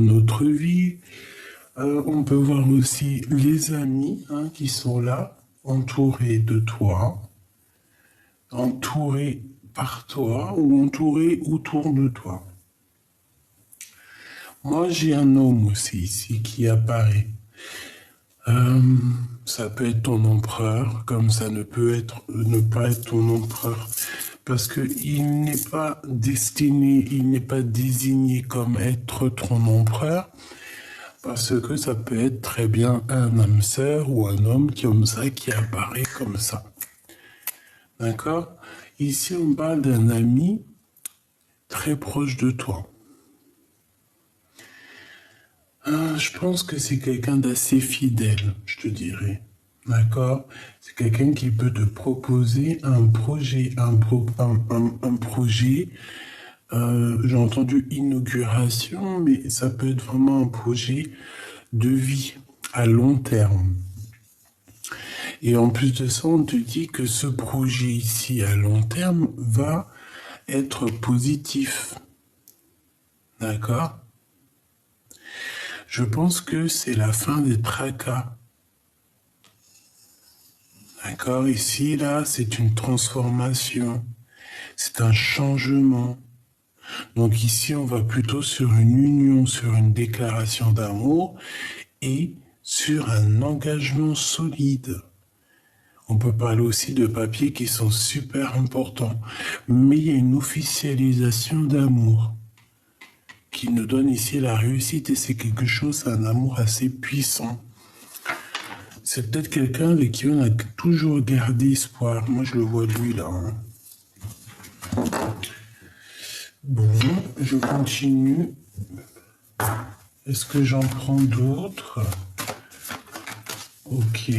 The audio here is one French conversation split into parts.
notre vie. On peut voir aussi les amis qui sont là, entourés de toi, entourés par toi ou entourés autour de toi. Moi, j'ai un homme aussi ici qui apparaît. Ça peut être ton empereur, comme ça ne peut être ne pas être ton empereur, parce que il n'est pas destiné, il n'est pas désigné comme être ton empereur, parce que ça peut être très bien un âme sœur ou un homme comme ça qui apparaît comme ça. D'accord? Ici, on parle d'un ami très proche de toi. Je pense que c'est quelqu'un d'assez fidèle, je te dirais. D'accord? C'est quelqu'un qui peut te proposer un projet, un projet. J'ai entendu inauguration, mais ça peut être vraiment un projet de vie à long terme. Et en plus de ça, on te dit que ce projet ici à long terme va être positif. D'accord? Je pense que c'est la fin des tracas. D'accord? Ici, là, c'est une transformation. C'est un changement. Donc ici, on va plutôt sur une union, sur une déclaration d'amour et sur un engagement solide. On peut parler aussi de papiers qui sont super importants. Mais il y a une officialisation d'amour qui nous donne ici la réussite et c'est quelque chose, un amour assez puissant. C'est peut-être quelqu'un avec qui on a toujours gardé espoir. Moi, je le vois lui là. Bon, je continue. Est-ce que j'en prends d'autres? Ok.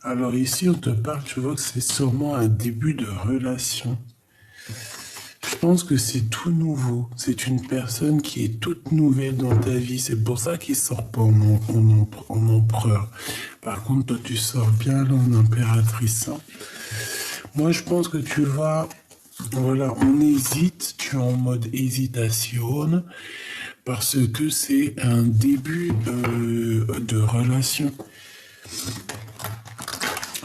Alors ici, on te parle, tu vois que c'est sûrement un début de relation. Je pense que c'est tout nouveau. C'est une personne qui est toute nouvelle dans ta vie. C'est pour ça qu'il sort pas en empereur. Par contre, toi, tu sors bien là en impératrice. Moi, je pense que tu vas... Voilà, on hésite. Tu es en mode hésitation. Parce que c'est un début de relation.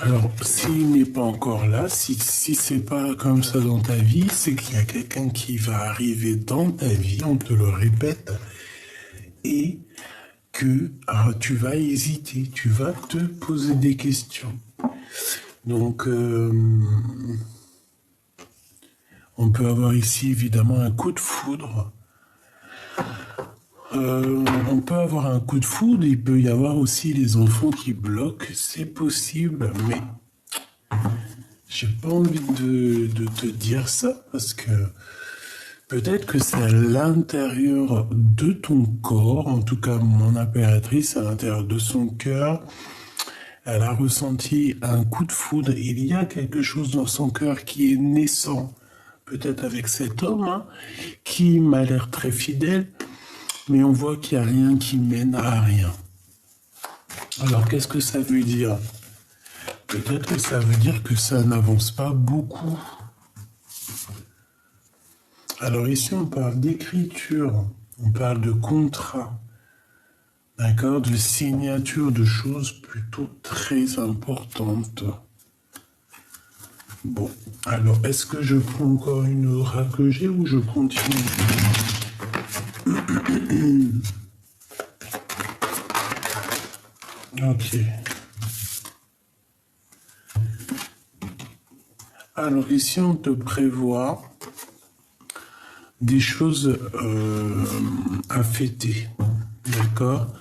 Alors, s'il n'est pas encore là, si c'est pas comme ça dans ta vie, c'est qu'il y a quelqu'un qui va arriver dans ta vie, on te le répète, et que tu vas hésiter, tu vas te poser des questions. Donc, on peut avoir ici évidemment un coup de foudre. On peut avoir un coup de foudre, il peut y avoir aussi les enfants qui bloquent, c'est possible, mais j'ai pas envie de te dire ça parce que peut-être que c'est à l'intérieur de ton corps, en tout cas mon impératrice, à l'intérieur de son cœur, elle a ressenti un coup de foudre, il y a quelque chose dans son cœur qui est naissant, peut-être avec cet homme, qui m'a l'air très fidèle, mais on voit qu'il n'y a rien qui mène à rien. Alors, qu'est-ce que ça veut dire? Peut-être que ça veut dire que ça n'avance pas beaucoup. Alors ici, on parle d'écriture, on parle de contrat, d'accord, de signature de choses plutôt très importantes. Bon, alors, est-ce que je prends encore une oracle G ou je continue? Ok. Alors ici, on te prévoit des choses à fêter, d'accord?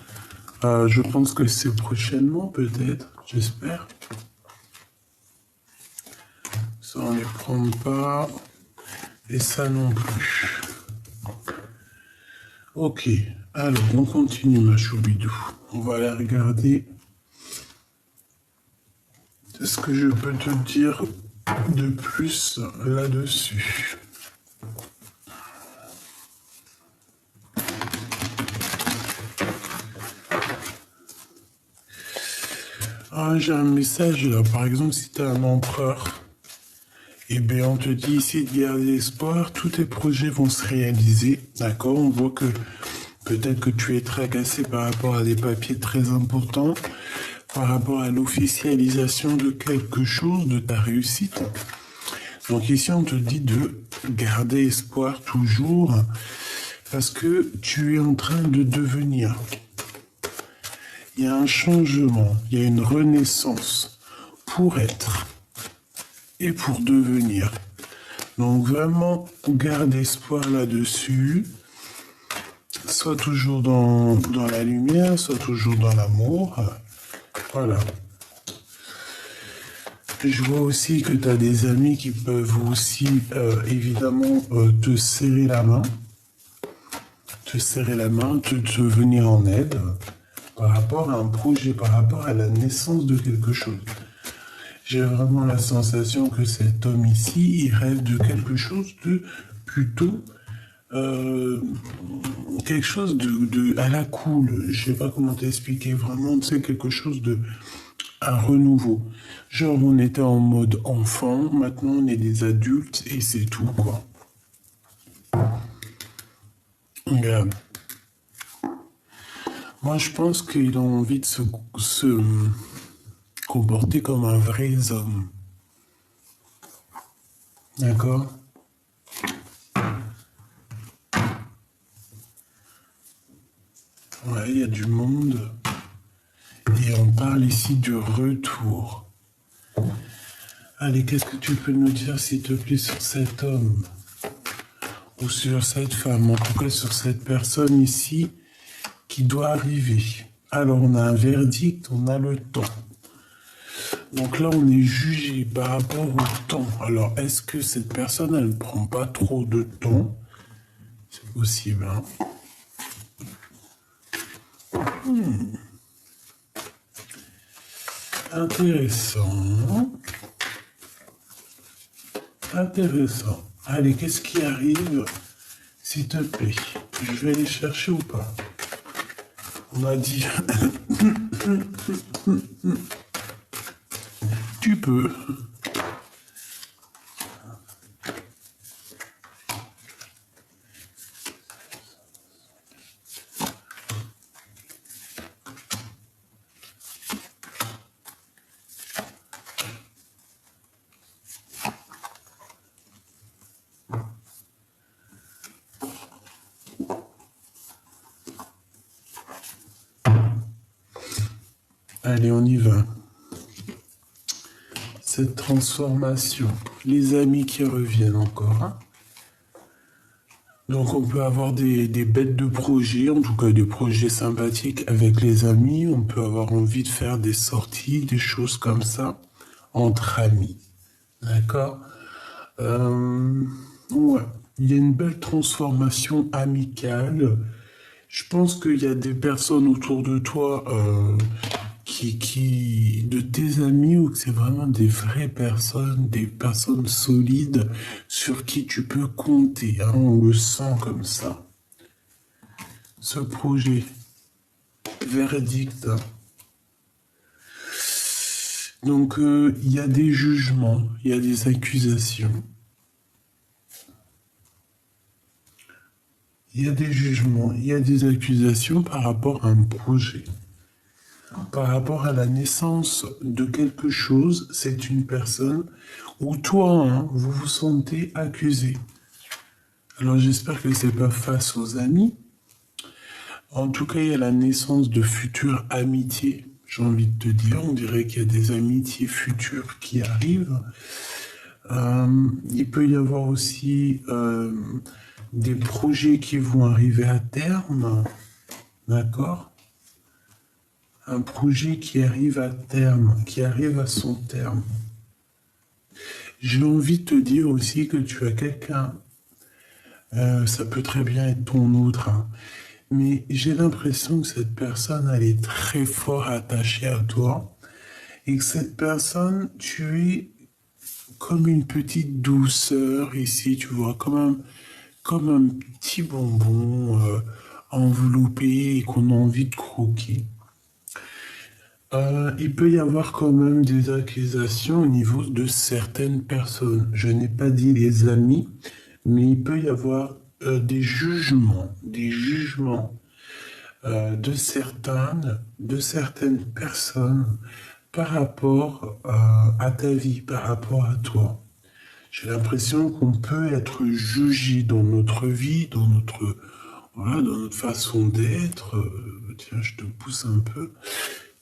Je pense que c'est prochainement, peut-être, j'espère. Ça, on les prend pas, et ça non plus. Ok, alors on continue, ma choubidou. On va aller regarder ce que je peux te dire de plus là-dessus. Ah, j'ai un message là, par exemple, si tu es un empereur Eh bien, on te dit ici de garder espoir, tous tes projets vont se réaliser, d'accord? On voit que peut-être que tu es tracassé par rapport à des papiers très importants, par rapport à l'officialisation de quelque chose, de ta réussite. Donc ici, on te dit de garder espoir toujours, parce que tu es en train de devenir. Il y a un changement, il y a une renaissance pour être et pour devenir. Donc vraiment, garde espoir là-dessus. Sois toujours dans la lumière, sois toujours dans l'amour. Voilà. Je vois aussi que tu as des amis qui peuvent aussi, évidemment, te serrer la main. Te venir en aide par rapport à un projet, par rapport à la naissance de quelque chose. J'ai vraiment la sensation que cet homme ici, il rêve de quelque chose de plutôt quelque chose de à la cool. Je sais pas comment t'expliquer. Vraiment, c'est quelque chose de un renouveau. Genre, on était en mode enfant, maintenant on est des adultes et c'est tout, quoi. Regarde. Moi, je pense qu'il a envie de se comporter comme un vrai homme. D'accord? Ouais, il y a du monde. Et on parle ici du retour. Allez, qu'est-ce que tu peux nous dire, s'il te plaît, sur cet homme? Ou sur cette femme, en tout cas sur cette personne ici qui doit arriver. Alors, on a un verdict, on a le temps. Donc là, on est jugé par rapport au temps. Alors, est-ce que cette personne, elle ne prend pas trop de temps? C'est possible, hein? Intéressant. Intéressant. Allez, qu'est-ce qui arrive, s'il te plaît? Je vais aller chercher ou pas? On m'a dit... Tu peux. Allez, on y va. Cette transformation. Les amis qui reviennent encore, hein. Donc on peut avoir des bêtes de projets, en tout cas des projets sympathiques avec les amis. On peut avoir envie de faire des sorties, des choses comme ça, entre amis. D'accord? Ouais. Il y a une belle transformation amicale. Je pense qu'il y a des personnes autour de toi de tes amis, ou que c'est vraiment des vraies personnes, des personnes solides sur qui tu peux compter, hein, on le sent comme ça. Ce projet, verdict. Donc, il y a des jugements, il y a des accusations. Il y a des jugements, il y a des accusations par rapport à un projet. Par rapport à la naissance de quelque chose, c'est une personne où toi, hein, vous vous sentez accusé. Alors j'espère que c'est pas face aux amis. En tout cas, il y a la naissance de futures amitiés. J'ai envie de te dire, on dirait qu'il y a des amitiés futures qui arrivent. Il peut y avoir aussi des projets qui vont arriver à terme. D'accord? Un projet qui arrive à terme, qui arrive à son terme. J'ai envie de te dire aussi que tu as quelqu'un, ça peut très bien être ton autre, hein, mais j'ai l'impression que cette personne, elle est très fort attachée à toi, et que cette personne, tu es comme une petite douceur ici, tu vois, comme un petit bonbon enveloppé et qu'on a envie de croquer. Il peut y avoir quand même des accusations au niveau de certaines personnes. Je n'ai pas dit les amis, mais il peut y avoir des jugements de certaines personnes par rapport à ta vie, par rapport à toi. J'ai l'impression qu'on peut être jugé dans notre vie, voilà, dans notre façon d'être. Tiens, je te pousse un peu.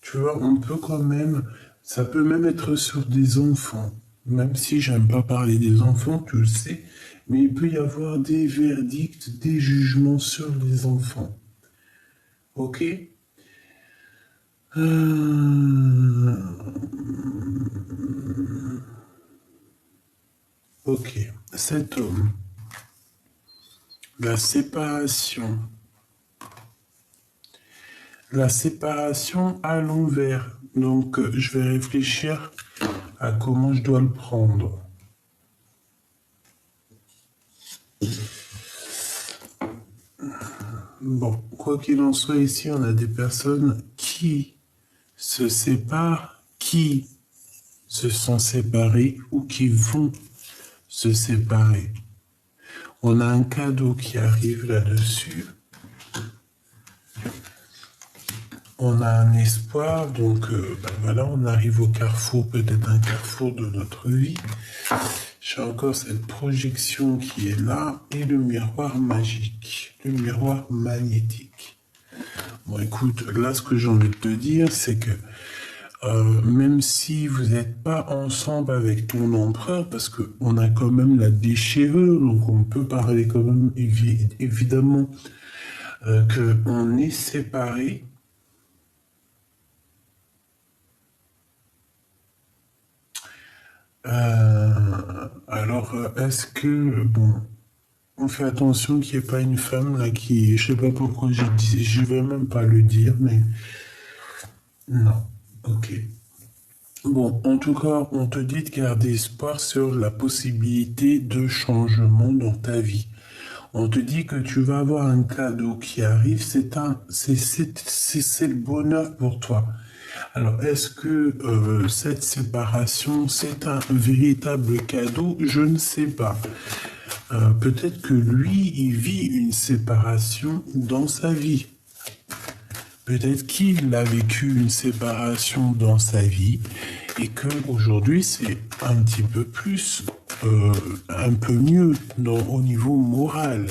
Tu vois, on peut quand même, ça peut même être sur des enfants. Même si j'aime pas parler des enfants, tu le sais, mais il peut y avoir des verdicts, des jugements sur les enfants. Ok? Euh, Ok. Cet homme, la séparation. La séparation à l'envers. Donc, je vais réfléchir à comment je dois le prendre. Bon, quoi qu'il en soit, ici, on a des personnes qui se séparent, qui se sont séparées ou qui vont se séparer. On a un cadeau qui arrive là-dessus. On a un espoir, donc voilà, on arrive au carrefour, peut-être un carrefour de notre vie. J'ai encore cette projection qui est là et le miroir magique, le miroir magnétique. Bon, écoute, là, ce que j'ai envie de te dire, c'est que même si vous n'êtes pas ensemble avec ton empereur, parce qu'on a quand même la déchirure, donc on peut parler quand même évidemment qu'on est séparés. Alors, est-ce que, bon, on fait attention qu'il n'y ait pas une femme là qui, je sais pas pourquoi j'ai dit, je vais même pas le dire, mais non, ok. Bon, en tout cas, on te dit de garder espoir sur la possibilité de changement dans ta vie. On te dit que tu vas avoir un cadeau qui arrive, c'est le bonheur pour toi. Alors, est-ce que cette séparation, c'est un véritable cadeau? Je ne sais pas. Peut-être que lui, il vit une séparation dans sa vie. Peut-être qu'il a vécu une séparation dans sa vie et que aujourd'hui c'est un petit peu plus, un peu mieux au niveau moral.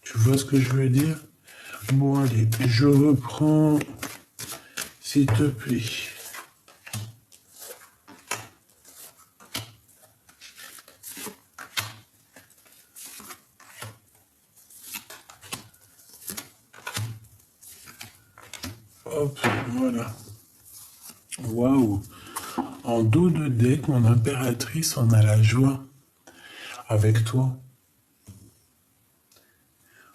Tu vois ce que je veux dire? Bon, allez, je reprends, s'il te plaît. Hop, voilà. Waouh! En dos de deck, mon impératrice, on a la joie avec toi.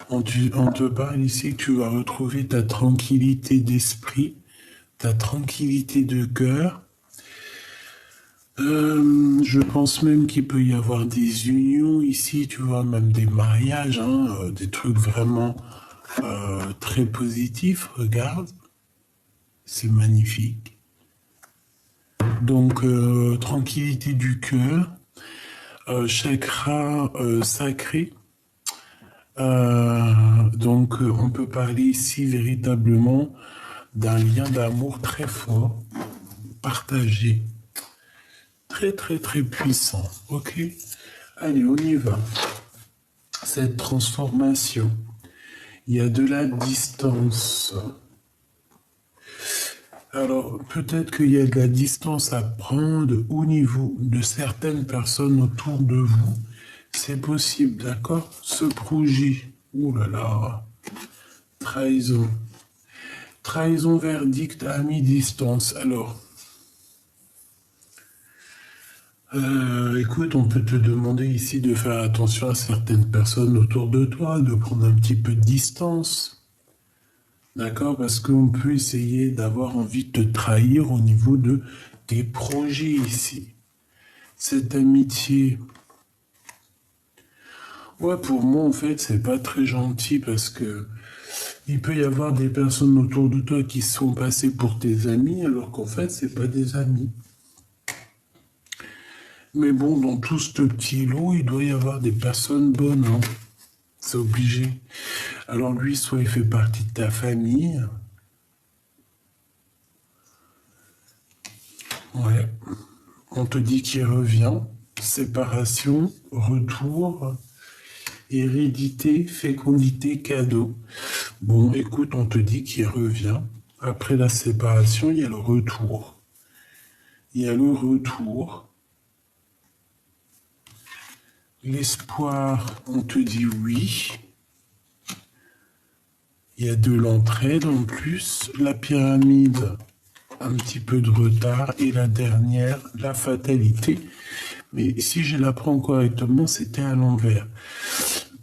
On te parle ici que tu vas retrouver ta tranquillité d'esprit, ta tranquillité de cœur. Je pense même qu'il peut y avoir des unions ici, tu vois, même des mariages, hein, des trucs vraiment très positifs. Regarde, c'est magnifique. Donc, tranquillité du cœur, chakra sacré. Donc, on peut parler ici véritablement d'un lien d'amour très fort, partagé, très très très puissant. Ok? Allez, on y va. Cette transformation, il y a de la distance. Alors, peut-être qu'il y a de la distance à prendre au niveau de certaines personnes autour de vous. C'est possible, d'accord? Ce projet, ouh là là, trahison. Trahison, verdict à mi-distance. Alors, écoute, on peut te demander ici de faire attention à certaines personnes autour de toi, de prendre un petit peu de distance. D'accord? Parce qu'on peut essayer d'avoir envie de te trahir au niveau de tes projets ici. Cette amitié. Ouais, pour moi, en fait, c'est pas très gentil parce que Il peut y avoir des personnes autour de toi qui sont passées pour tes amis, alors qu'en fait, c'est pas des amis. Mais bon, dans tout ce petit lot, il doit y avoir des personnes bonnes, hein. C'est obligé. Alors lui, soit il fait partie de ta famille. Ouais. On te dit qu'il revient. Séparation, retour, hérédité, fécondité, cadeau. Bon, écoute, on te dit qu'il revient. Après la séparation, il y a le retour. Il y a le retour. L'espoir, on te dit oui. Il y a de l'entraide en plus. La pyramide, un petit peu de retard. Et la dernière, la fatalité. Mais si je la prends correctement, c'était à l'envers.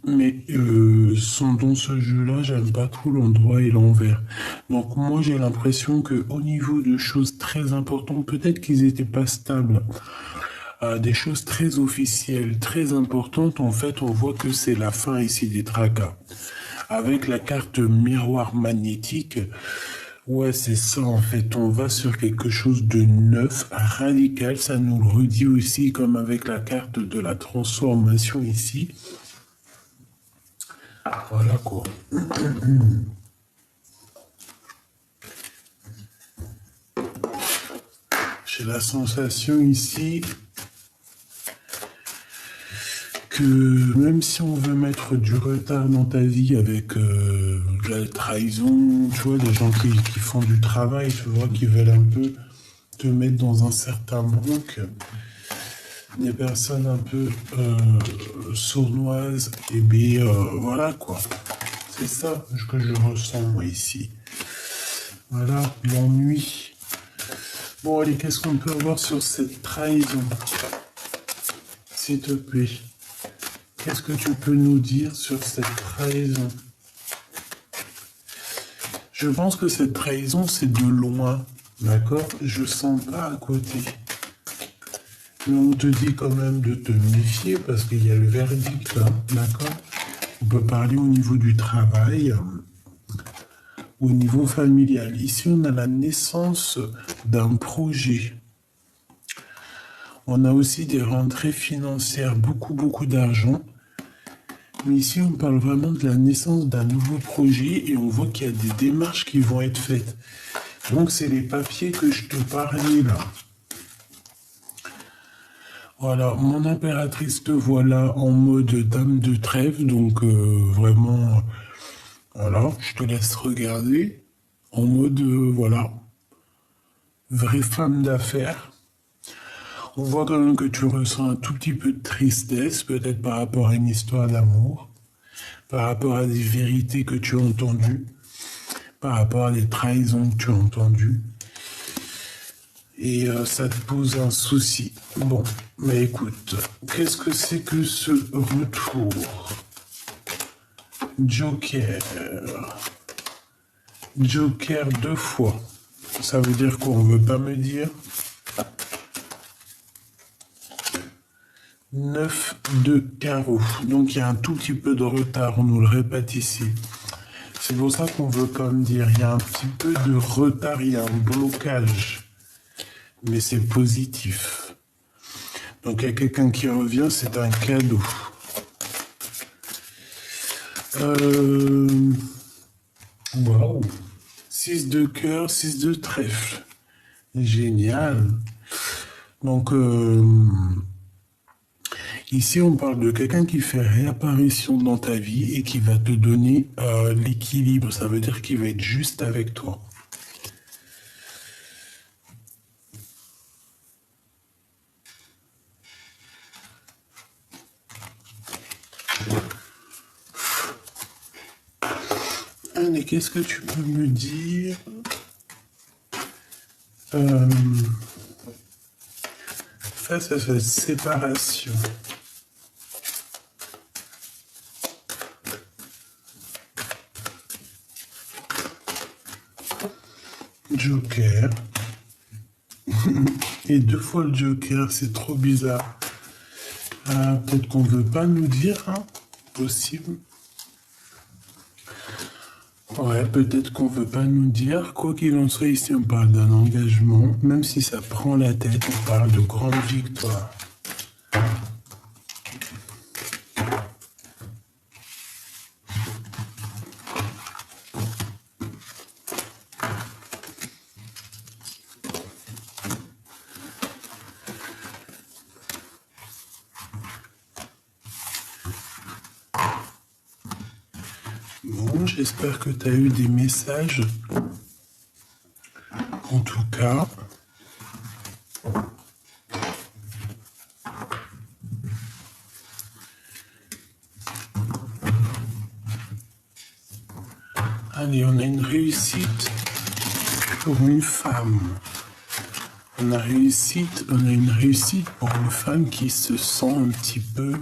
Mais dans ce jeu-là, j'aime pas trop l'endroit et l'envers. Donc moi, j'ai l'impression que au niveau de choses très importantes, peut-être qu'ils étaient pas stables. Des choses très officielles, très importantes, en fait, on voit que c'est la fin ici des tracas. Avec la carte miroir magnétique, ouais, c'est ça, en fait, on va sur quelque chose de neuf, radical, ça nous le redit aussi, comme avec la carte de la transformation ici. Voilà quoi. J'ai la sensation ici que même si on veut mettre du retard dans ta vie avec la trahison, tu vois, des gens qui font du travail, tu vois, qui veulent un peu te mettre dans un certain manque, des personnes un peu sournoises, et bien voilà quoi. C'est ça que je ressens moi ici. Voilà, l'ennui. Bon allez, qu'est-ce qu'on peut avoir sur cette trahison? S'il te plaît. Qu'est-ce que tu peux nous dire sur cette trahison? Je pense que cette trahison, c'est de loin, d'accord? Je sens pas à côté. Mais on te dit quand même de te méfier parce qu'il y a le verdict, hein, d'accord? On peut parler au niveau du travail, au niveau familial. Ici, on a la naissance d'un projet. On a aussi des rentrées financières, beaucoup d'argent. Mais ici, on parle vraiment de la naissance d'un nouveau projet et on voit qu'il y a des démarches qui vont être faites. Donc, c'est les papiers que je te parlais là. Voilà, mon impératrice te voilà en mode dame de trèfle. Donc, vraiment, voilà, je te laisse regarder. En mode, voilà, vraie femme d'affaires. On voit quand même que tu ressens un tout petit peu de tristesse, peut-être par rapport à une histoire d'amour, par rapport à des vérités que tu as entendues, par rapport à des trahisons que tu as entendues. Et ça te pose un souci. Bon, mais écoute, qu'est-ce que c'est que ce retour? Joker. Joker 2 fois. Ça veut dire quoi? On veut pas me dire? 9 de carreau. Donc il y a un tout petit peu de retard, on nous le répète ici. C'est pour ça qu'on veut pas me dire, il y a un petit peu de retard, il y a un blocage. Mais c'est positif. Donc il y a quelqu'un qui revient, c'est un cadeau. Waouh. 6 de cœur, 6 de trèfle. Génial. Donc ici, on parle de quelqu'un qui fait réapparition dans ta vie et qui va te donner l'équilibre. Ça veut dire qu'il va être juste avec toi. Allez, qu'est-ce que tu peux me dire face à cette séparation? Joker. Et 2 fois le Joker, c'est trop bizarre. Peut-être qu'on veut pas nous dire, hein? Possible. Ouais, peut-être qu'on veut pas nous dire. Quoi qu'il en soit, ici, on parle d'un engagement. Même si ça prend la tête, on parle de grande victoire. Bon, j'espère que tu as eu des messages. En tout cas, allez, on a une réussite pour une femme. On a une réussite pour une femme qui se sent un petit peu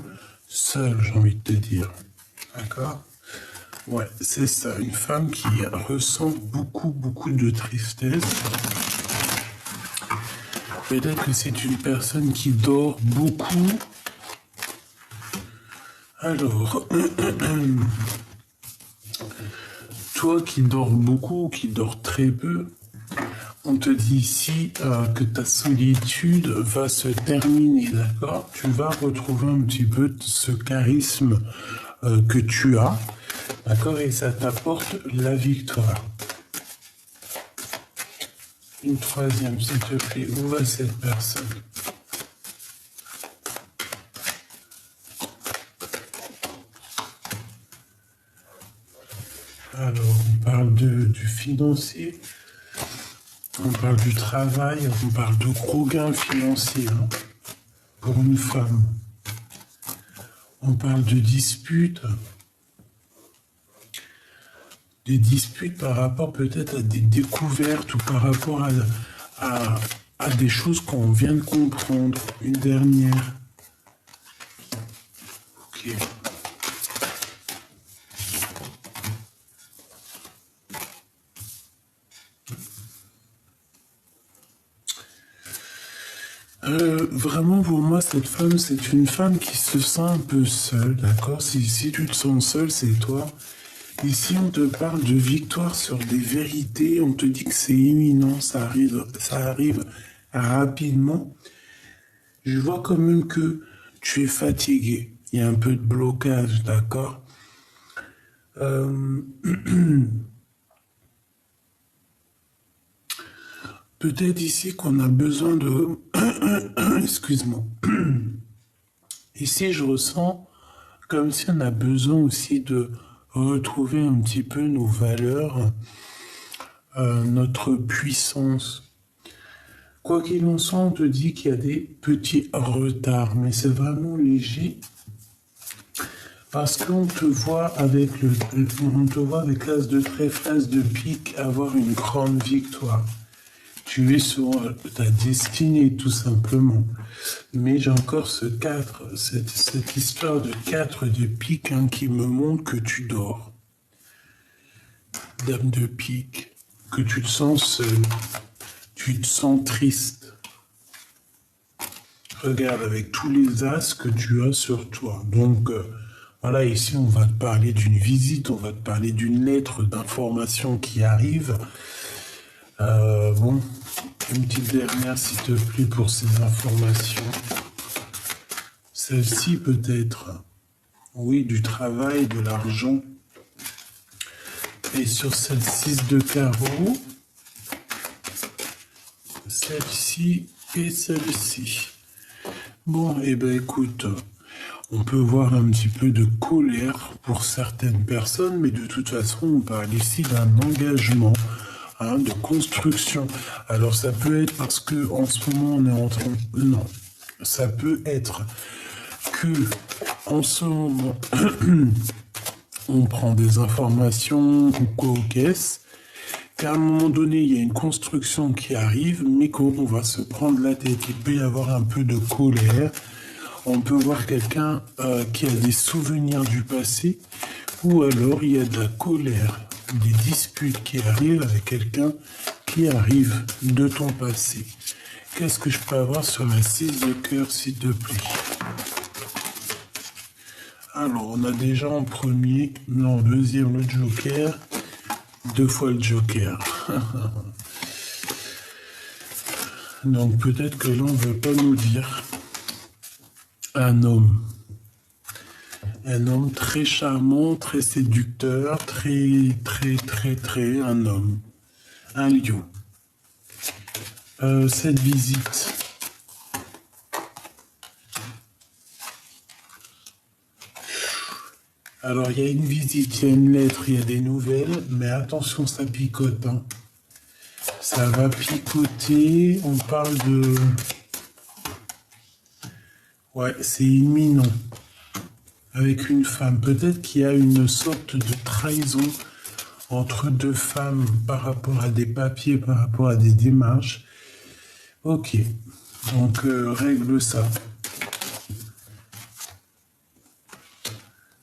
seule, j'ai envie de te dire. D'accord? Ouais, c'est ça, une femme qui ressent beaucoup de tristesse. Peut-être que c'est une personne qui dort beaucoup. Alors, toi qui dors beaucoup, qui dors très peu, on te dit ici que ta solitude va se terminer, d'accord? Tu vas retrouver un petit peu ce charisme que tu as, d'accord? Et ça t'apporte la victoire. Une troisième, s'il te plaît. Où va cette personne? Alors, on parle du financier. On parle du travail, on parle de gros gains financiers hein, pour une femme. On parle de disputes. Des disputes par rapport peut-être à des découvertes ou par rapport à des choses qu'on vient de comprendre. Une dernière. Ok. Vraiment, pour moi, cette femme, c'est une femme qui se sent un peu seule, d'accord? Si tu te sens seule, c'est toi. Ici, on te parle de victoire sur des vérités, on te dit que c'est imminent, ça arrive rapidement. Je vois quand même que tu es fatigué, il y a un peu de blocage, d'accord? Euh, Peut-être ici qu'on a besoin de... Excuse-moi. Ici, je ressens comme si on a besoin aussi de retrouver un petit peu nos valeurs, notre puissance. Quoi qu'il en soit, on te dit qu'il y a des petits retards, mais c'est vraiment léger parce qu'on te voit avec on te voit avec l'as de trèfle, l'as de pique avoir une grande victoire. Tu es sur ta destinée, tout simplement. Mais j'ai encore ce 4, cette histoire de 4 de pique hein, qui me montre que tu dors. Dame de pique, que tu te sens seul, tu te sens triste. Regarde avec tous les as que tu as sur toi. Donc, voilà, ici, on va te parler d'une visite, on va te parler d'une lettre d'information qui arrive. Bon, une petite dernière, s'il te plaît, pour ces informations. Celle-ci peut-être, oui, du travail, de l'argent. Et sur cette 6 de carreau, celle-ci et celle-ci. Bon, eh ben écoute, on peut voir un petit peu de colère pour certaines personnes, mais de toute façon, on parle ici d'un engagement. Hein, de construction. Alors ça peut être parce que en ce moment on est en train... Non, ça peut être que en ce moment on prend des informations ou quoi aux caisses, qu'à un moment donné il y a une construction qui arrive, mais qu'on va se prendre la tête. Il peut y avoir un peu de colère. On peut voir quelqu'un qui a des souvenirs du passé, ou alors il y a de la colère, des disputes qui arrivent avec quelqu'un qui arrive de ton passé. Qu'est-ce que je peux avoir sur la 6 de cœur, s'il te plaît? Alors, on a déjà en premier, non, en deuxième, le joker. Deux fois le Joker. Donc peut-être que l'on ne veut pas nous dire un homme. Un homme très charmant, très séducteur, très, un homme. Un lion. Cette visite. Alors, il y a une visite, il y a une lettre, il y a des nouvelles, mais attention, ça picote, hein. Ça va picoter, on parle de... Ouais, c'est imminent. Avec une femme. Peut-être qu'il y a une sorte de trahison entre deux femmes par rapport à des papiers, par rapport à des démarches. Ok, donc règle ça.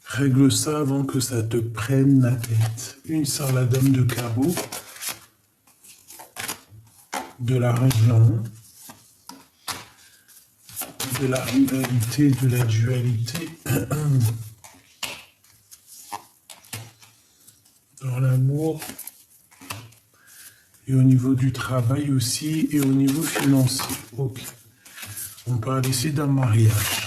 Règle ça avant que ça te prenne la tête. Une sort la dame de carreau. De la région. De la rivalité, de la dualité. Dans l'amour. Et au niveau du travail aussi. Et au niveau financier. Ok. On parle ici d'un mariage.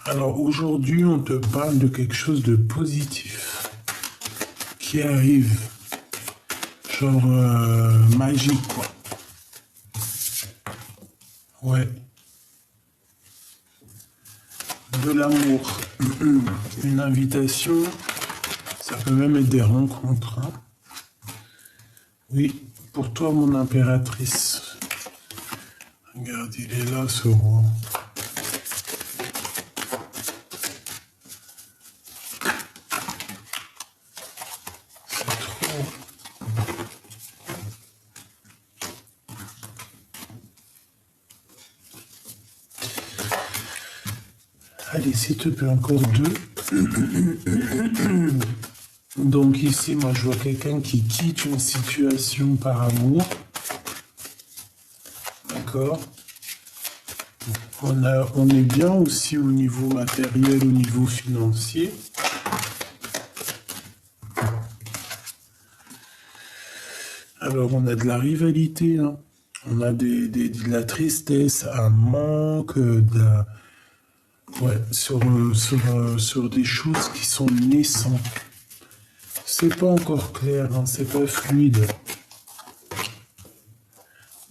Alors aujourd'hui, on te parle de quelque chose de positif qui arrive, genre magique quoi. Ouais. De l'amour, une invitation, ça peut même être des rencontres, hein. Oui, pour toi mon impératrice. Regarde, il est là ce roi. Allez, s'il te plaît, encore deux. Donc ici, moi, je vois quelqu'un qui quitte une situation par amour. D'accord. On est bien aussi au niveau matériel, au niveau financier. Alors, on a de la rivalité, hein. On a de la tristesse, un manque, ouais, sur des choses qui sont naissantes. C'est pas encore clair, hein, c'est pas fluide.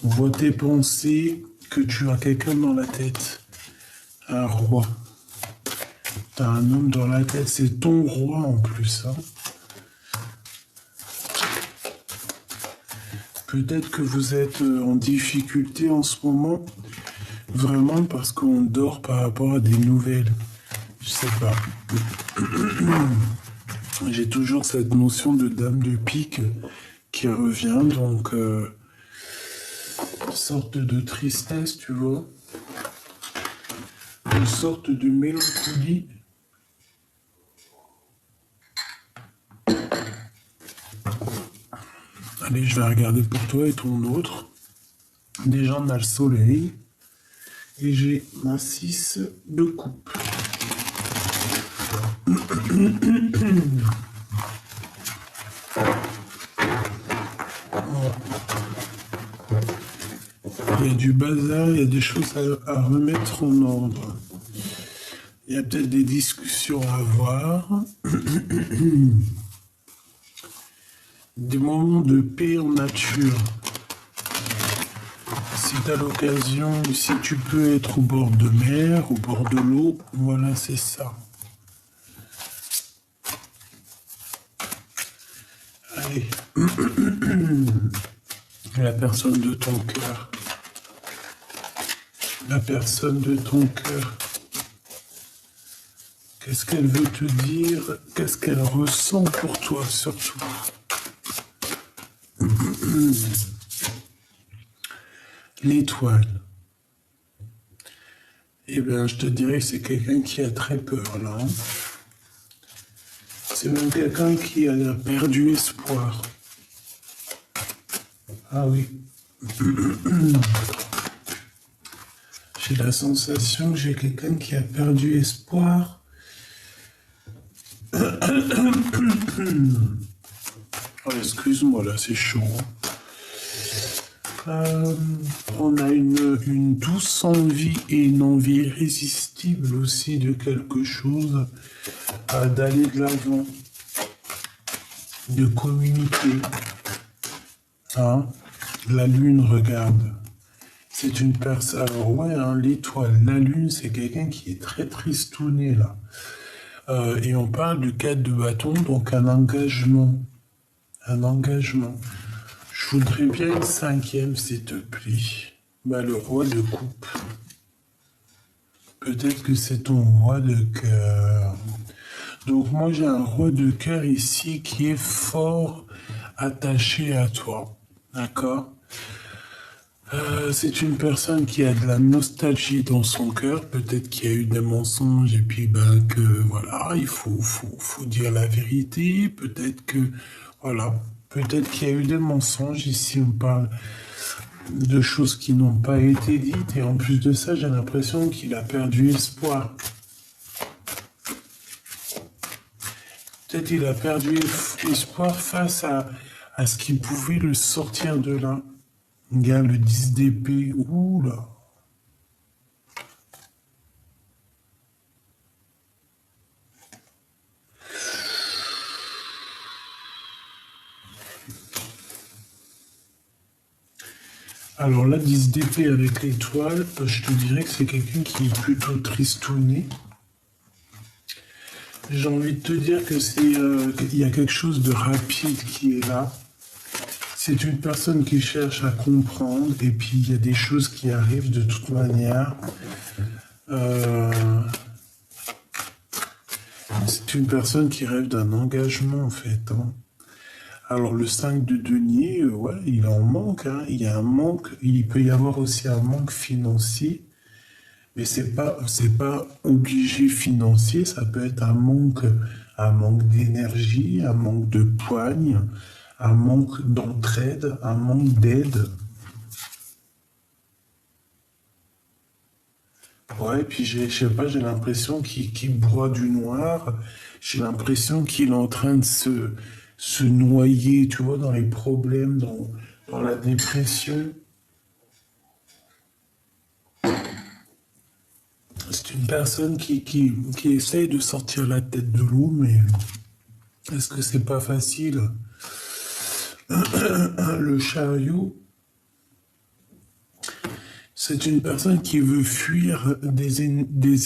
On voit tes pensées que tu as quelqu'un dans la tête. Un roi. T'as un homme dans la tête, c'est ton roi en plus, hein. Peut-être que vous êtes en difficulté en ce moment, vraiment parce qu'on dort par rapport à des nouvelles. Je sais pas. J'ai toujours cette notion de dame de pique qui revient, donc une sorte de tristesse, tu vois, une sorte de mélancolie. Allez, je vais regarder pour toi et ton autre. Déjà, on a le soleil. Et j'ai ma 6 de coupe. Il y a du bazar, il y a des choses à remettre en ordre. Il y a peut-être des discussions à avoir. Des moments de paix en nature. Si tu as l'occasion, si tu peux être au bord de mer, au bord de l'eau, voilà, c'est ça. Allez. La personne de ton cœur. La personne de ton cœur. Qu'est-ce qu'elle veut te dire? Qu'est-ce qu'elle ressent pour toi, surtout? L'étoile. Eh bien, je te dirais que c'est quelqu'un qui a très peur, là, hein. C'est même quelqu'un qui a perdu espoir. Ah oui. J'ai la sensation que j'ai quelqu'un qui a perdu espoir. Oh, excuse-moi, là, c'est chaud. On a une douce envie et une envie irrésistible aussi de quelque chose, d'aller de l'avant, de communiquer. Hein? La lune, regarde. C'est une personne. Alors, ouais, hein, l'étoile, la lune, c'est quelqu'un qui est très tristouné, là. Et on parle du 4 de bâton, donc un engagement. Un engagement. Je voudrais bien une cinquième, s'il te plaît. Bah, le roi de coupe. Peut-être que c'est ton roi de cœur. Donc moi j'ai un roi de cœur ici qui est fort attaché à toi. D'accord? C'est une personne qui a de la nostalgie dans son cœur. Peut-être qu'il y a eu des mensonges et puis ben que voilà, il faut dire la vérité. Peut-être que voilà, peut-être qu'il y a eu des mensonges. Ici on parle de choses qui n'ont pas été dites et en plus de ça, j'ai l'impression qu'il a perdu espoir. Peut-être qu'il a perdu espoir face à ce qui pouvait le sortir de là. Regarde le 10 d'épée. Ouh là. Alors là, 10 d'épée avec l'étoile, je te dirais que c'est quelqu'un qui est plutôt tristouné. J'ai envie de te dire que qu'il y a quelque chose de rapide qui est là. C'est une personne qui cherche à comprendre et puis il y a des choses qui arrivent de toute manière. C'est une personne qui rêve d'un engagement en fait. Hein. Alors le 5 de denier, ouais, il en manque. Hein. Il y a un manque. Il peut y avoir aussi un manque financier. Mais c'est pas obligé financier, ça peut être un manque d'énergie, un manque de poigne, un manque d'entraide, un manque d'aide. Ouais, puis je sais pas, j'ai l'impression qu'il broie du noir, j'ai l'impression qu'il est en train de se noyer, tu vois, dans les problèmes, dans la dépression. C'est une personne qui essaye de sortir la tête de l'eau, mais est-ce que c'est pas facile? Le chariot, c'est une personne qui veut fuir des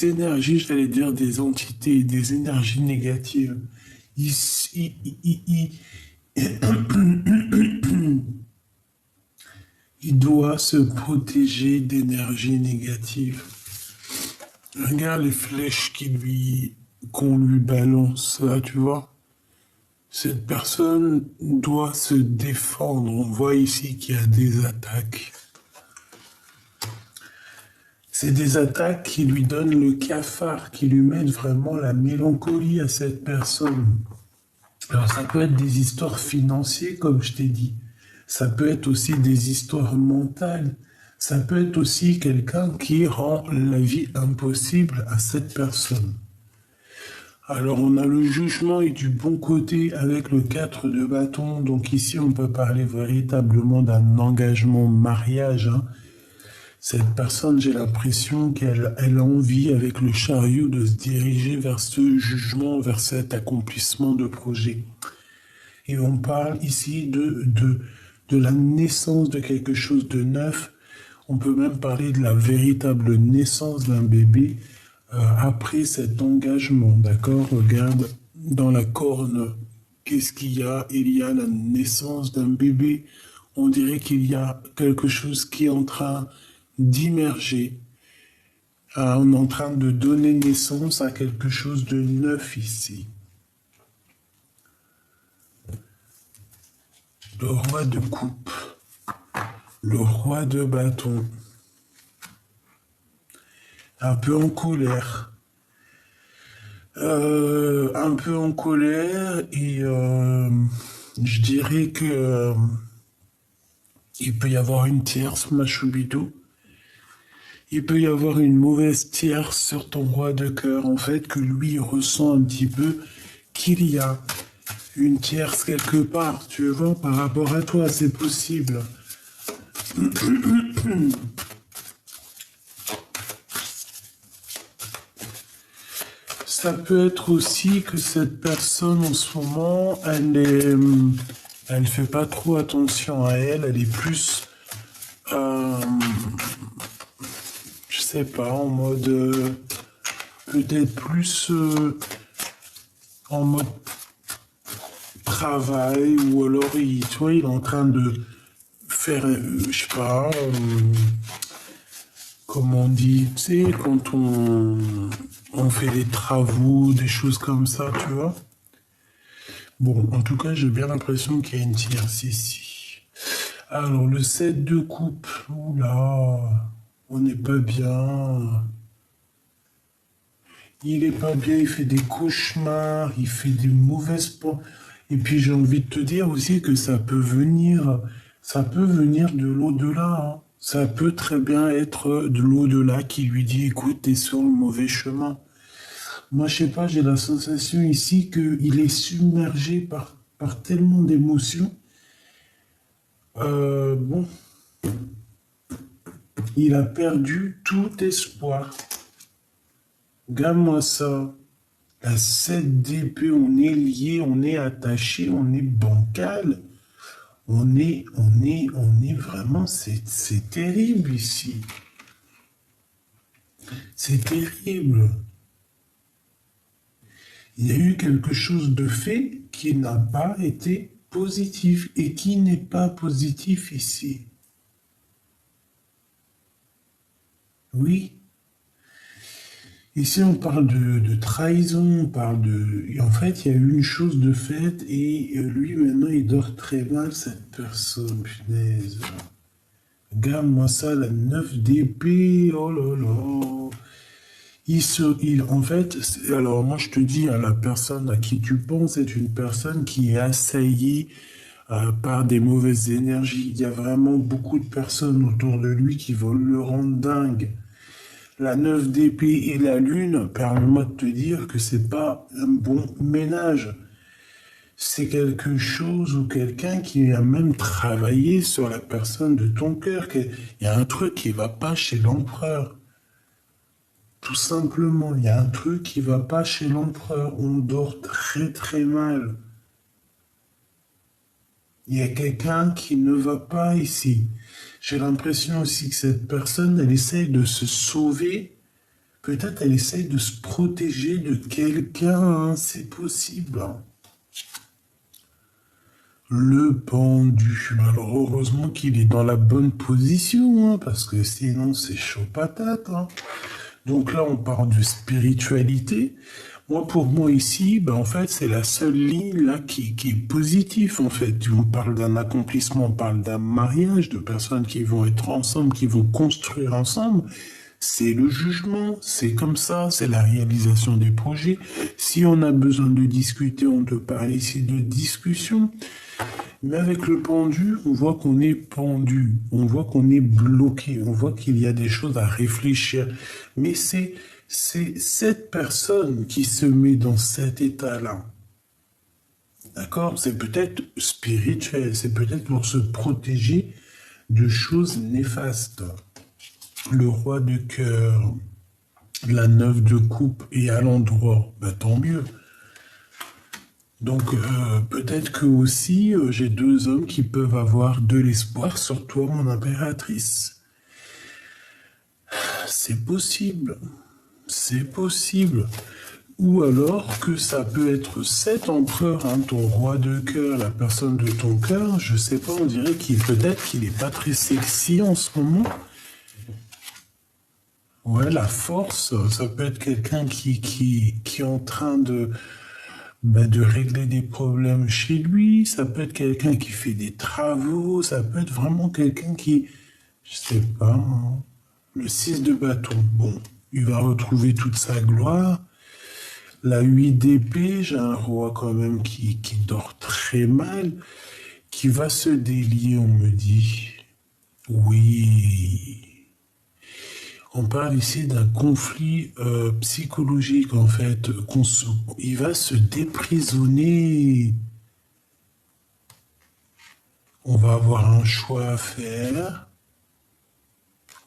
énergies, j'allais dire des entités, des énergies négatives. Il, il doit se protéger d'énergies négatives. Regarde les flèches qu'on lui balance, là, tu vois. Cette personne doit se défendre. On voit ici qu'il y a des attaques. C'est des attaques qui lui donnent le cafard, qui lui mettent vraiment la mélancolie à cette personne. Alors ça peut être des histoires financières, comme je t'ai dit. Ça peut être aussi des histoires mentales. Ça peut être aussi quelqu'un qui rend la vie impossible à cette personne. Alors on a le jugement et du bon côté avec le 4 de bâton. Donc ici on peut parler véritablement d'un engagement mariage. Hein. Cette personne, j'ai l'impression qu'elle a envie avec le chariot de se diriger vers ce jugement, vers cet accomplissement de projet. Et on parle ici de la naissance de quelque chose de neuf. On peut même parler de la véritable naissance d'un bébé après cet engagement. D'accord? Regarde dans la corne, qu'est-ce qu'il y a? Il y a la naissance d'un bébé. On dirait qu'il y a quelque chose qui est en train d'immerger. On est en train de donner naissance à quelque chose de neuf ici. Le roi de coupe. Le roi de bâton, un peu en colère. un peu en colère et je dirais que il peut y avoir une tierce, ma choubidou. Il peut y avoir une mauvaise tierce sur ton roi de cœur, en fait, que lui ressent un petit peu qu'il y a une tierce quelque part, tu vois, par rapport à toi, c'est possible. Ça peut être aussi que cette personne en ce moment, elle fait pas trop attention à elle, elle est plus, euh, je sais pas, en mode, peut-être plus en mode travail, ou alors tu vois, il est en train de faire, je sais pas, comment on dit, tu sais, quand on fait des travaux, des choses comme ça, tu vois. Bon, en tout cas, j'ai bien l'impression qu'il y a une tierce ici. Alors, le 7 de coupe, oula, on n'est pas bien. Il est pas bien, il fait des cauchemars, il fait des mauvaises pensées. Et puis j'ai envie de te dire aussi que ça peut venir de l'au-delà, hein. Ça peut très bien être de l'au-delà qui lui dit, écoute, t'es sur le mauvais chemin. Moi, je sais pas, j'ai la sensation ici qu'il est submergé par tellement d'émotions. Bon, il a perdu tout espoir. Regarde-moi ça. La 7 d'épée, on est lié, on est attaché, on est bancal. On est vraiment, c'est terrible ici. C'est terrible. Il y a eu quelque chose de fait qui n'a pas été positif et qui n'est pas positif ici. Oui. Ici, on parle de trahison, on parle de... Et en fait, il y a eu une chose de faite et lui, maintenant, il dort très mal, cette personne, punaise. Regarde-moi ça, la 9 d'épée, oh là là. En fait, alors moi je te dis, hein, la personne à qui tu penses est une personne qui est assaillie par des mauvaises énergies. Il y a vraiment beaucoup de personnes autour de lui qui veulent le rendre dingue. La 9 d'épée et la lune, permets-moi de te dire que c'est pas un bon ménage. C'est quelque chose ou quelqu'un qui a même travaillé sur la personne de ton cœur. Il y a un truc qui va pas chez l'empereur. Tout simplement, il y a un truc qui va pas chez l'empereur. On dort très très mal. Il y a quelqu'un qui ne va pas ici. J'ai l'impression aussi que cette personne, elle essaye de se sauver. Peut-être elle essaye de se protéger de quelqu'un, hein. C'est possible, hein. Le pendu. Alors heureusement qu'il est dans la bonne position, hein, parce que sinon c'est chaud patate, hein. Donc là on parle de spiritualité. Moi pour moi ici, ben, en fait c'est la seule ligne là qui est positive en fait. On parle d'un accomplissement, on parle d'un mariage, de personnes qui vont être ensemble, qui vont construire ensemble. C'est le jugement, c'est comme ça, c'est la réalisation des projets. Si on a besoin de discuter, on peut parler ici de discussion. Mais avec le pendu, on voit qu'on est pendu, on voit qu'on est bloqué, on voit qu'il y a des choses à réfléchir. Mais c'est cette personne qui se met dans cet état-là. D'accord? C'est peut-être spirituel, c'est peut-être pour se protéger de choses néfastes. Le roi de cœur, la 9 de coupe est à l'endroit, bah, tant mieux. Donc peut-être que aussi j'ai deux hommes qui peuvent avoir de l'espoir sur toi, mon impératrice. C'est possible, c'est possible. Ou alors que ça peut être cet empereur, hein, ton roi de cœur, la personne de ton cœur, je sais pas, on dirait qu'il peut-être qu'il est pas très sexy en ce moment. Ouais, la force, ça peut être quelqu'un qui est en train de régler des problèmes chez lui, ça peut être quelqu'un qui fait des travaux, ça peut être vraiment quelqu'un qui, je sais pas, hein, le 6 de bâton, bon, il va retrouver toute sa gloire, La 8 d'épée, j'ai un roi quand même qui dort très mal, qui va se délier, on me dit. Oui. On parle ici d'un conflit psychologique, en fait. Il va se déprisonner. On va avoir un choix à faire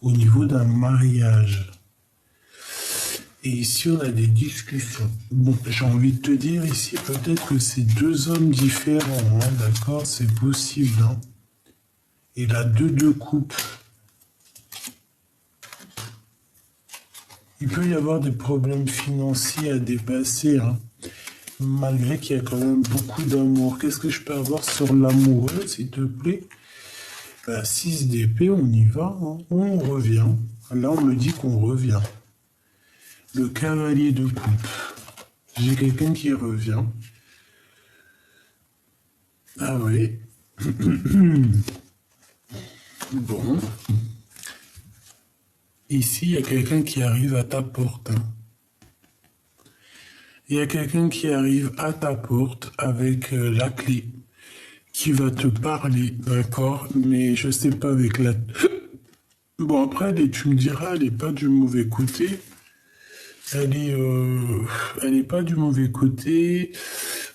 au niveau d'un mariage. Et ici, on a des discussions. Bon, j'ai envie de te dire ici, peut-être que c'est deux hommes différents, hein, d'accord? C'est possible, hein. Et la 2 de coupe. Il peut y avoir des problèmes financiers à dépasser, hein, malgré qu'il y a quand même beaucoup d'amour. Qu'est-ce que je peux avoir sur l'amoureux, s'il te plaît? Bah, 6 d'épée, on y va, hein. On revient. Là, on me dit qu'on revient. Le cavalier de coupe. J'ai quelqu'un qui revient. Ah oui. Bon. Ici, il y a quelqu'un qui arrive à ta porte, hein. Il y a quelqu'un qui arrive à ta porte avec la clé, qui va te parler, d'accord? Mais je sais pas avec la... Bon, après, tu me diras, elle est pas du mauvais côté. Elle est pas du mauvais côté.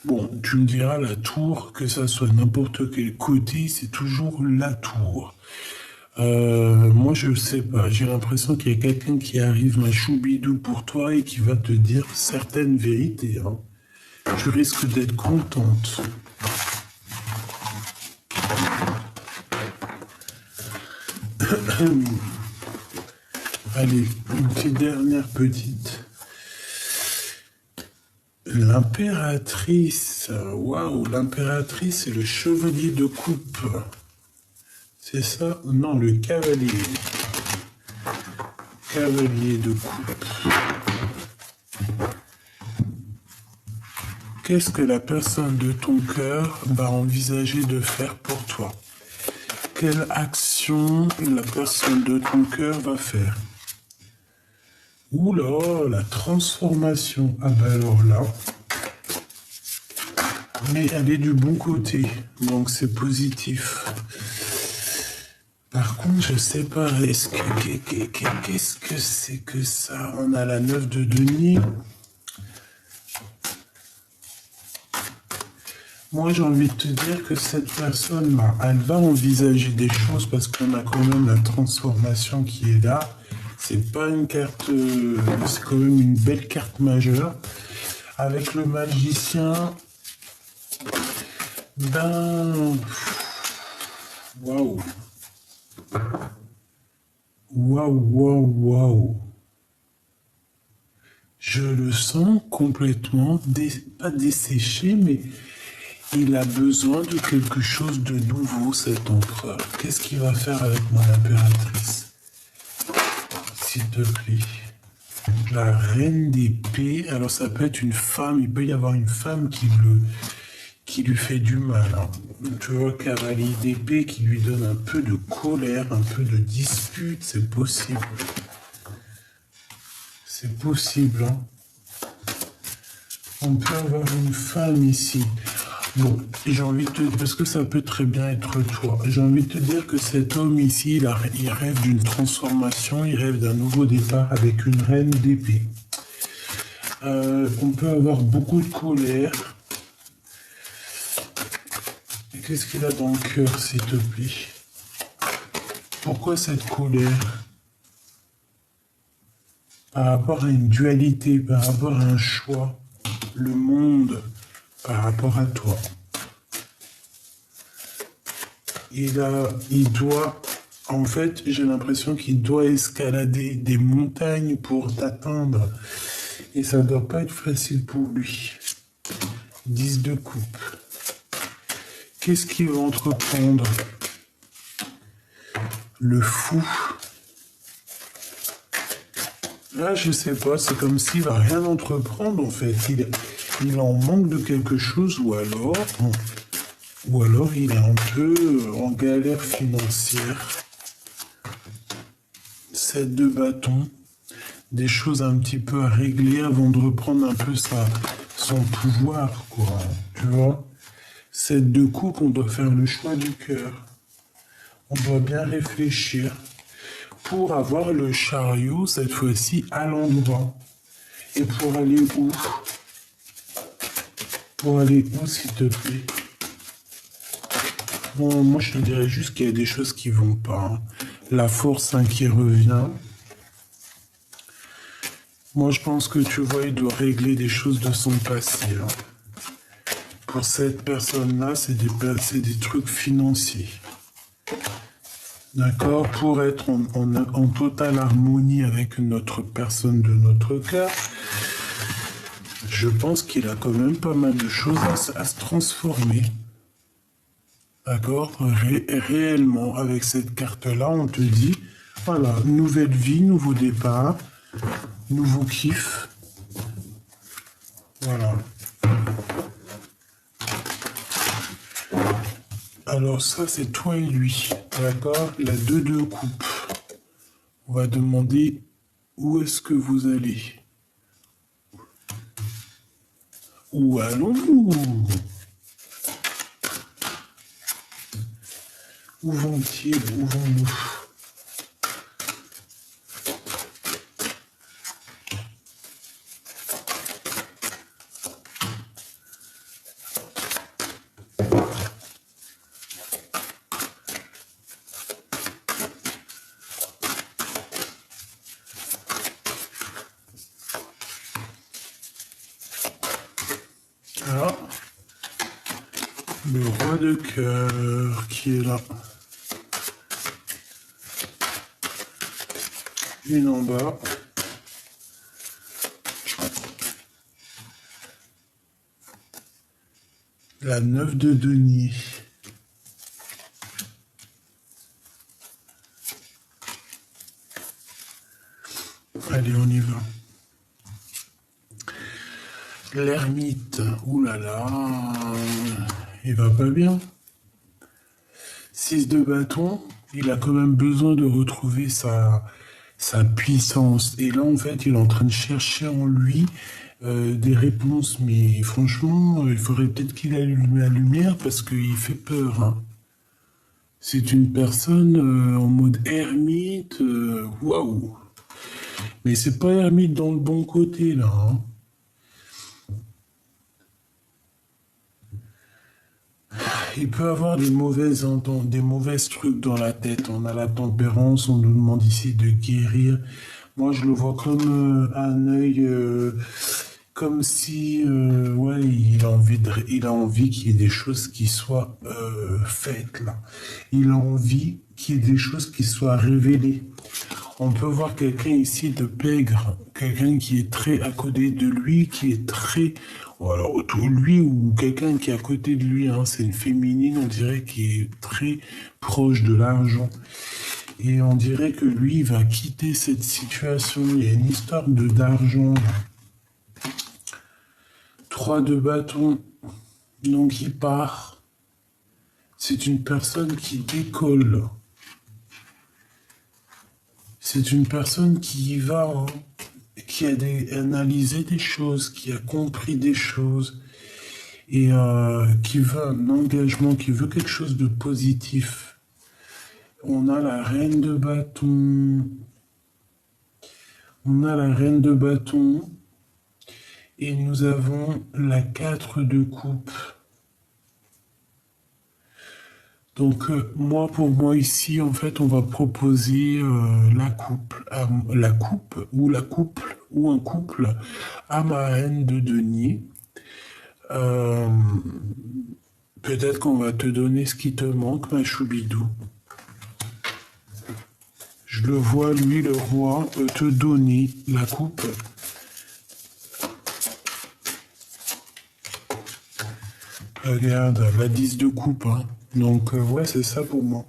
Bon, tu me diras, la tour, que ça soit n'importe quel côté, c'est toujours la tour. Moi, je sais pas. J'ai l'impression qu'il y a quelqu'un qui arrive, un choubidou pour toi et qui va te dire certaines vérités, hein. Tu risques d'être contente. Allez, une petite dernière petite. L'impératrice. Waouh, l'impératrice et le chevalier de coupe. C'est ça? Non, le cavalier. Cavalier de coupe. Qu'est-ce que la personne de ton cœur va envisager de faire pour toi? Quelle action la personne de ton cœur va faire? Oula, la transformation. Ah ben alors là. Mais elle est du bon côté, donc c'est positif. Par contre, je sais pas, qu'est-ce que c'est que ça? On a la 9 de denier. Moi, j'ai envie de te dire que cette personne-là, elle va envisager des choses parce qu'on a quand même la transformation qui est là. C'est pas une carte, c'est quand même une belle carte majeure. Avec le magicien, ben, waouh, waouh, waouh, waouh. Je le sens complètement, pas desséché, mais il a besoin de quelque chose de nouveau, cet empereur. Qu'est-ce qu'il va faire avec mon impératrice? S'il te plaît. La reine d'épée, alors ça peut être une femme, il peut y avoir une femme qui lui fait du mal, hein. Tu vois, cavalier d'épée qui lui donne un peu de colère, un peu de dispute, c'est possible. C'est possible, hein. On peut avoir une femme ici. Bon, j'ai envie de te dire, parce que ça peut très bien être toi, j'ai envie de te dire que cet homme ici, il rêve d'une transformation, il rêve d'un nouveau départ avec une reine d'épée. On peut avoir beaucoup de colère. Qu'est-ce qu'il a dans le cœur, s'il te plaît? Pourquoi cette colère? Par rapport à une dualité, par rapport à un choix, le monde, par rapport à toi. Il doit, en fait, j'ai l'impression qu'il doit escalader des montagnes pour t'atteindre. Et ça ne doit pas être facile pour lui. 10 de coupe. Qu'est-ce qu'il va entreprendre? Le fou. Là, je sais pas, c'est comme s'il va rien entreprendre, en fait. Il en manque de quelque chose, ou alors il est un peu en galère financière. 7 de bâton. des choses un petit peu à régler avant de reprendre un peu son pouvoir, quoi. Tu vois? Cette de coupe, on doit faire le choix du cœur. On doit bien réfléchir pour avoir le chariot, cette fois-ci, à l'endroit. Et pour aller où? Pour aller où, s'il te plaît? Bon, moi, je te dirais juste qu'il y a des choses qui vont pas, hein. La force, hein, qui revient. Moi, je pense que tu vois, il doit régler des choses de son passé, hein. Pour cette personne-là, c'est des trucs financiers. D'accord? Pour être en totale harmonie avec notre personne de notre cœur, je pense qu'il a quand même pas mal de choses à se transformer. D'accord? Réellement, avec cette carte-là, on te dit, voilà, nouvelle vie, nouveau départ, nouveau kiff. Voilà. Alors ça, c'est toi et lui. D'accord? La 2 de coupe. On va demander où est-ce que vous allez. Où allons-nous? Où vont-ils? Où vont-nous? Ah, le roi de cœur qui est là. Une en bas. La 9 de denier. Allez, on y va. L'ermite. Ouh là là. Il va pas bien. 6 de bâton. Il a quand même besoin de retrouver sa puissance. Et là, en fait, il est en train de chercher en lui des réponses. Mais franchement, il faudrait peut-être qu'il allume la lumière parce qu'il fait peur, hein. C'est une personne en mode ermite. Waouh! Mais c'est pas ermite dans le bon côté, là, hein. Il peut avoir des mauvaises trucs dans la tête. On a la tempérance, on nous demande ici de guérir. Moi, je le vois comme un œil, comme si, ouais, il a envie qu'il y ait des choses qui soient faites là. Il a envie qu'il y ait des choses qui soient révélées. On peut voir quelqu'un ici de pègre, quelqu'un qui est très à côté de lui, qui est très, ou alors lui ou quelqu'un qui est à côté de lui, hein, c'est une féminine, on dirait, qui est très proche de l'argent. Et on dirait que lui va quitter cette situation. Il y a une histoire d'argent. 3 de bâton, donc il part. C'est une personne qui décolle. C'est une personne qui y va, hein, qui a analysé des choses, qui a compris des choses, et qui veut un engagement, qui veut quelque chose de positif. On a la reine de bâton. On a la reine de bâton. Et nous avons la 4 de coupe. Donc moi, pour moi ici, en fait, on va proposer la coupe ou un couple à ma reine de denier. Peut-être qu'on va te donner ce qui te manque, ma choubidou. Je le vois, lui, le roi, te donner la coupe. Regarde, la 10 de coupe, hein. Donc, ouais, c'est ça pour moi.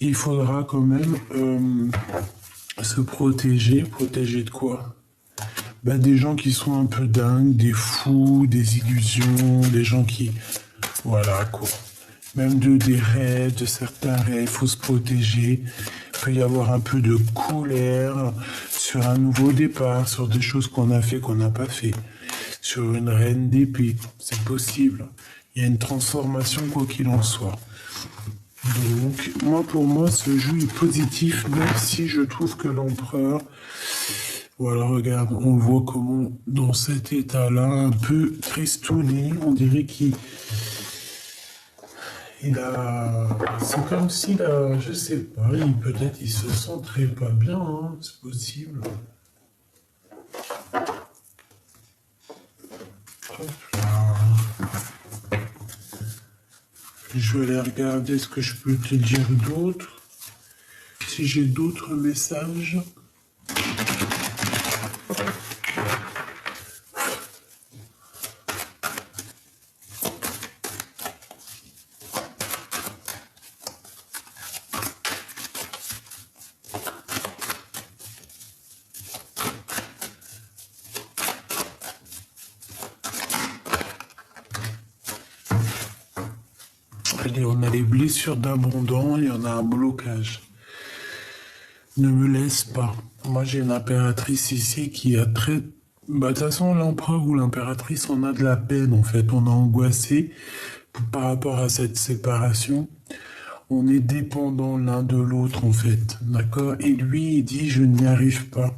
Il faudra quand même se protéger. Protéger de quoi? Ben, des gens qui sont un peu dingues, des fous, des illusions, des gens qui... Voilà, quoi. Même des rêves, de certains rêves, il faut se protéger. Il peut y avoir un peu de colère sur un nouveau départ, sur des choses qu'on a fait, qu'on n'a pas fait, sur une reine d'épée, c'est possible. Il y a une transformation quoi qu'il en soit. Donc, pour moi, ce jeu est positif, même si je trouve que l'empereur, voilà, regarde, on le voit comment, dans cet état-là, un peu tristouné, on dirait qu'il c'est comme s'il a, je sais pas, peut-être il se sent très pas bien, hein, c'est possible. Hop là. Je vais aller regarder ce que je peux te dire d'autre. Si j'ai d'autres messages. Allez, on a les blessures d'abondant et on a un blocage. Ne me laisse pas. Moi, j'ai une impératrice ici qui a très... Bah, de toute façon, l'empereur ou l'impératrice, on a de la peine, en fait. On est angoissé par rapport à cette séparation. On est dépendant l'un de l'autre, en fait. D'accord? Et lui, il dit, je n'y arrive pas.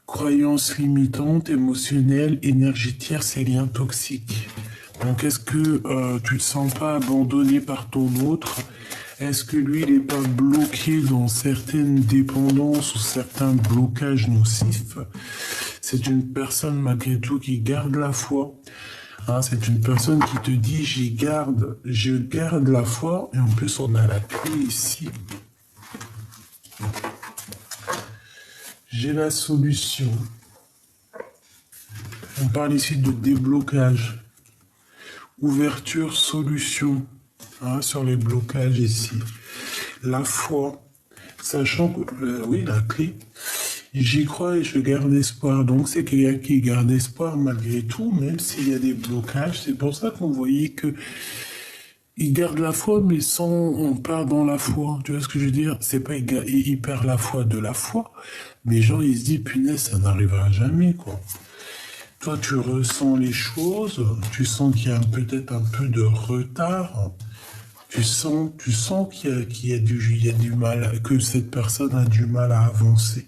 Croyances limitantes, émotionnelles, énergétiques, c'est liens toxiques. Donc, est-ce que tu ne te sens pas abandonné par ton autre? Est-ce que lui, il n'est pas bloqué dans certaines dépendances ou certains blocages nocifs? C'est une personne, malgré tout, qui garde la foi. Hein, c'est une personne qui te dit, je garde la foi. Et en plus, on a la clé ici. J'ai la solution. On parle ici de déblocage. Ouverture, solution, hein, sur les blocages ici. La foi, sachant que, oui, la clé, j'y crois et je garde espoir. Donc c'est quelqu'un qui garde espoir malgré tout, même s'il y a des blocages. C'est pour ça qu'on voyait que il garde la foi, mais sans on part dans la foi. Tu vois ce que je veux dire? C'est pas il perd la foi de la foi, mais genre il se dit punaise, ça n'arrivera jamais, quoi. Toi, tu ressens les choses, tu sens qu'il y a peut-être un peu de retard, tu sens qu'il y a du mal, que cette personne a du mal à avancer.